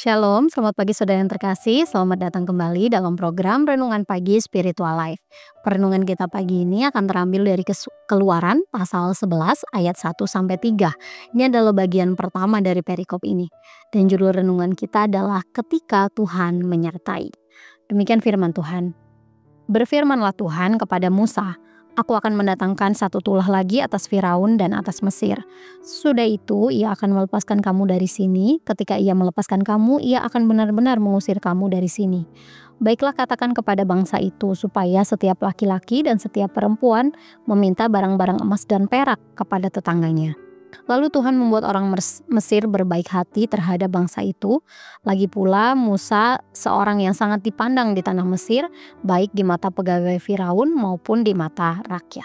Shalom, selamat pagi saudara yang terkasih. Selamat datang kembali dalam program Renungan Pagi Spiritual Life. Perenungan kita pagi ini akan terambil dari Keluaran pasal 11 ayat 1-3. Ini adalah bagian pertama dari perikop ini. Dan judul renungan kita adalah Ketika Tuhan Menyertai. Demikian firman Tuhan. Berfirmanlah Tuhan kepada Musa, "Aku akan mendatangkan satu tulah lagi atas Firaun dan atas Mesir. Sesudah itu ia akan melepaskan kamu dari sini. Ketika ia melepaskan kamu, ia akan benar-benar mengusir kamu dari sini. Baiklah katakan kepada bangsa itu supaya setiap laki-laki dan setiap perempuan meminta barang-barang emas dan perak kepada tetangganya." Lalu Tuhan membuat orang Mesir berbaik hati terhadap bangsa itu. Lagi pula Musa seorang yang sangat dipandang di tanah Mesir, baik di mata pegawai Firaun maupun di mata rakyat.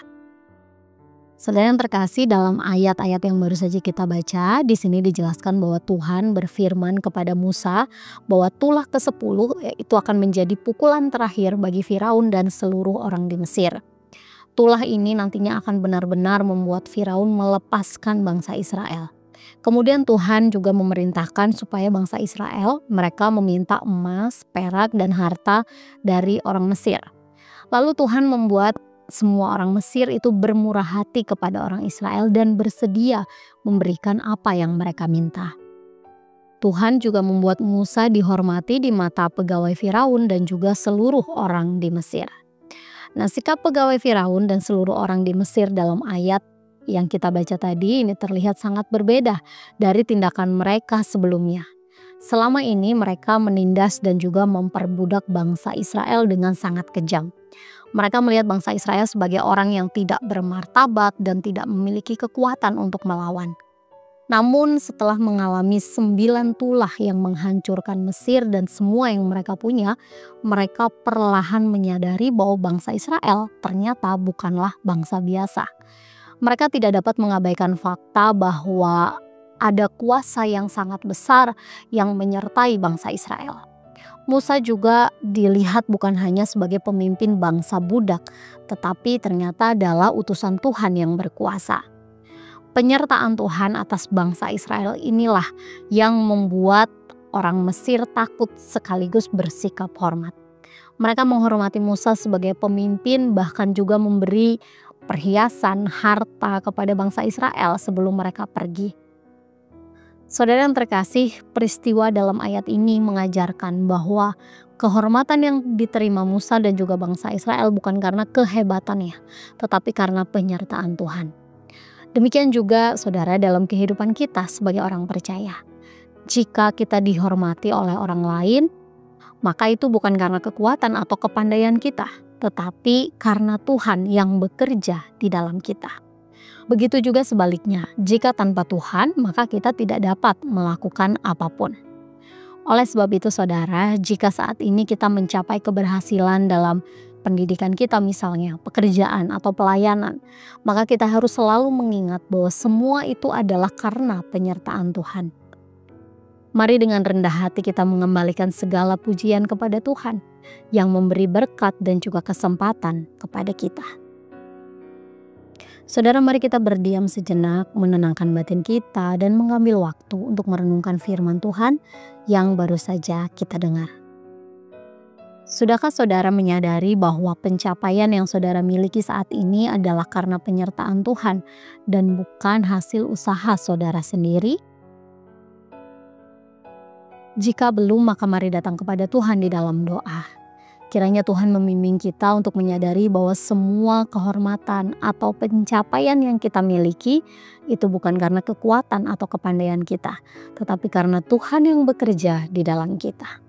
Saudara yang terkasih, dalam ayat-ayat yang baru saja kita baca, di sini dijelaskan bahwa Tuhan berfirman kepada Musa bahwa tulah ke-10 itu akan menjadi pukulan terakhir bagi Firaun dan seluruh orang di Mesir. Tulah ini nantinya akan benar-benar membuat Firaun melepaskan bangsa Israel. Kemudian Tuhan juga memerintahkan supaya bangsa Israel mereka meminta emas, perak, dan harta dari orang Mesir. Lalu Tuhan membuat semua orang Mesir itu bermurah hati kepada orang Israel dan bersedia memberikan apa yang mereka minta. Tuhan juga membuat Musa dihormati di mata pegawai Firaun dan juga seluruh orang di Mesir. Nah, sikap pegawai Firaun dan seluruh orang di Mesir dalam ayat yang kita baca tadi ini terlihat sangat berbeda dari tindakan mereka sebelumnya. Selama ini mereka menindas dan juga memperbudak bangsa Israel dengan sangat kejam. Mereka melihat bangsa Israel sebagai orang yang tidak bermartabat dan tidak memiliki kekuatan untuk melawan. Namun setelah mengalami 9 tulah yang menghancurkan Mesir dan semua yang mereka punya, mereka perlahan menyadari bahwa bangsa Israel ternyata bukanlah bangsa biasa. Mereka tidak dapat mengabaikan fakta bahwa ada kuasa yang sangat besar yang menyertai bangsa Israel. Musa juga dilihat bukan hanya sebagai pemimpin bangsa budak, tetapi ternyata adalah utusan Tuhan yang berkuasa. Penyertaan Tuhan atas bangsa Israel inilah yang membuat orang Mesir takut sekaligus bersikap hormat. Mereka menghormati Musa sebagai pemimpin, bahkan juga memberi perhiasan, harta kepada bangsa Israel sebelum mereka pergi. Saudara yang terkasih, peristiwa dalam ayat ini mengajarkan bahwa kehormatan yang diterima Musa dan juga bangsa Israel bukan karena kehebatannya, tetapi karena penyertaan Tuhan. Demikian juga saudara dalam kehidupan kita sebagai orang percaya. Jika kita dihormati oleh orang lain, maka itu bukan karena kekuatan atau kepandaian kita, tetapi karena Tuhan yang bekerja di dalam kita. Begitu juga sebaliknya, jika tanpa Tuhan maka kita tidak dapat melakukan apapun. Oleh sebab itu saudara, jika saat ini kita mencapai keberhasilan dalam pendidikan kita misalnya, pekerjaan atau pelayanan, maka kita harus selalu mengingat bahwa semua itu adalah karena penyertaan Tuhan. Mari dengan rendah hati kita mengembalikan segala pujian kepada Tuhan yang memberi berkat dan juga kesempatan kepada kita. Saudara, mari kita berdiam sejenak, menenangkan batin kita dan mengambil waktu untuk merenungkan firman Tuhan yang baru saja kita dengar. Sudahkah saudara menyadari bahwa pencapaian yang saudara miliki saat ini adalah karena penyertaan Tuhan dan bukan hasil usaha saudara sendiri? Jika belum, maka mari datang kepada Tuhan di dalam doa. Kiranya Tuhan membimbing kita untuk menyadari bahwa semua kehormatan atau pencapaian yang kita miliki itu bukan karena kekuatan atau kepandaian kita, tetapi karena Tuhan yang bekerja di dalam kita.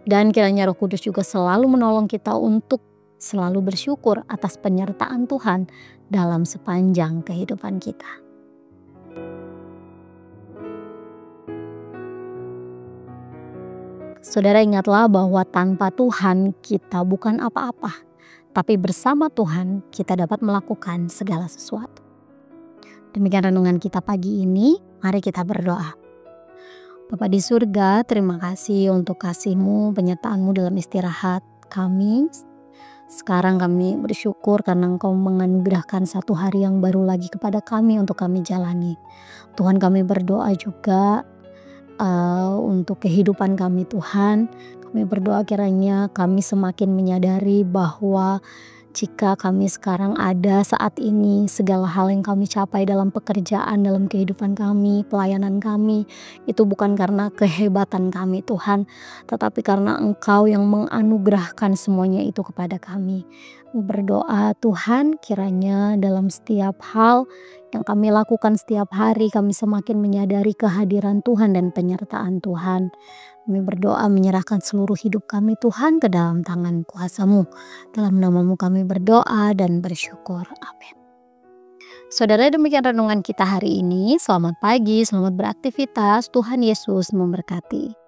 Dan kiranya Roh Kudus juga selalu menolong kita untuk selalu bersyukur atas penyertaan Tuhan dalam sepanjang kehidupan kita. Saudara, ingatlah bahwa tanpa Tuhan kita bukan apa-apa, tapi bersama Tuhan kita dapat melakukan segala sesuatu. Demikian renungan kita pagi ini, mari kita berdoa. Bapa di surga, terima kasih untuk kasih-Mu, penyertaan-Mu dalam istirahat kami. Sekarang kami bersyukur karena Engkau menganugerahkan satu hari yang baru lagi kepada kami untuk kami jalani. Tuhan, kami berdoa juga untuk kehidupan kami Tuhan. Kami berdoa kiranya kami semakin menyadari bahwa jika kami sekarang ada saat ini, segala hal yang kami capai dalam pekerjaan, dalam kehidupan kami, pelayanan kami, itu bukan karena kehebatan kami Tuhan, tetapi karena Engkau yang menganugerahkan semuanya itu kepada kami. Kami berdoa Tuhan kiranya dalam setiap hal yang kami lakukan setiap hari, kami semakin menyadari kehadiran Tuhan dan penyertaan Tuhan. Kami berdoa menyerahkan seluruh hidup kami Tuhan ke dalam tangan kuasa-Mu. Dalam nama-Mu kami berdoa dan bersyukur. Amin. Saudara, demikian renungan kita hari ini. Selamat pagi, selamat beraktivitas. Tuhan Yesus memberkati.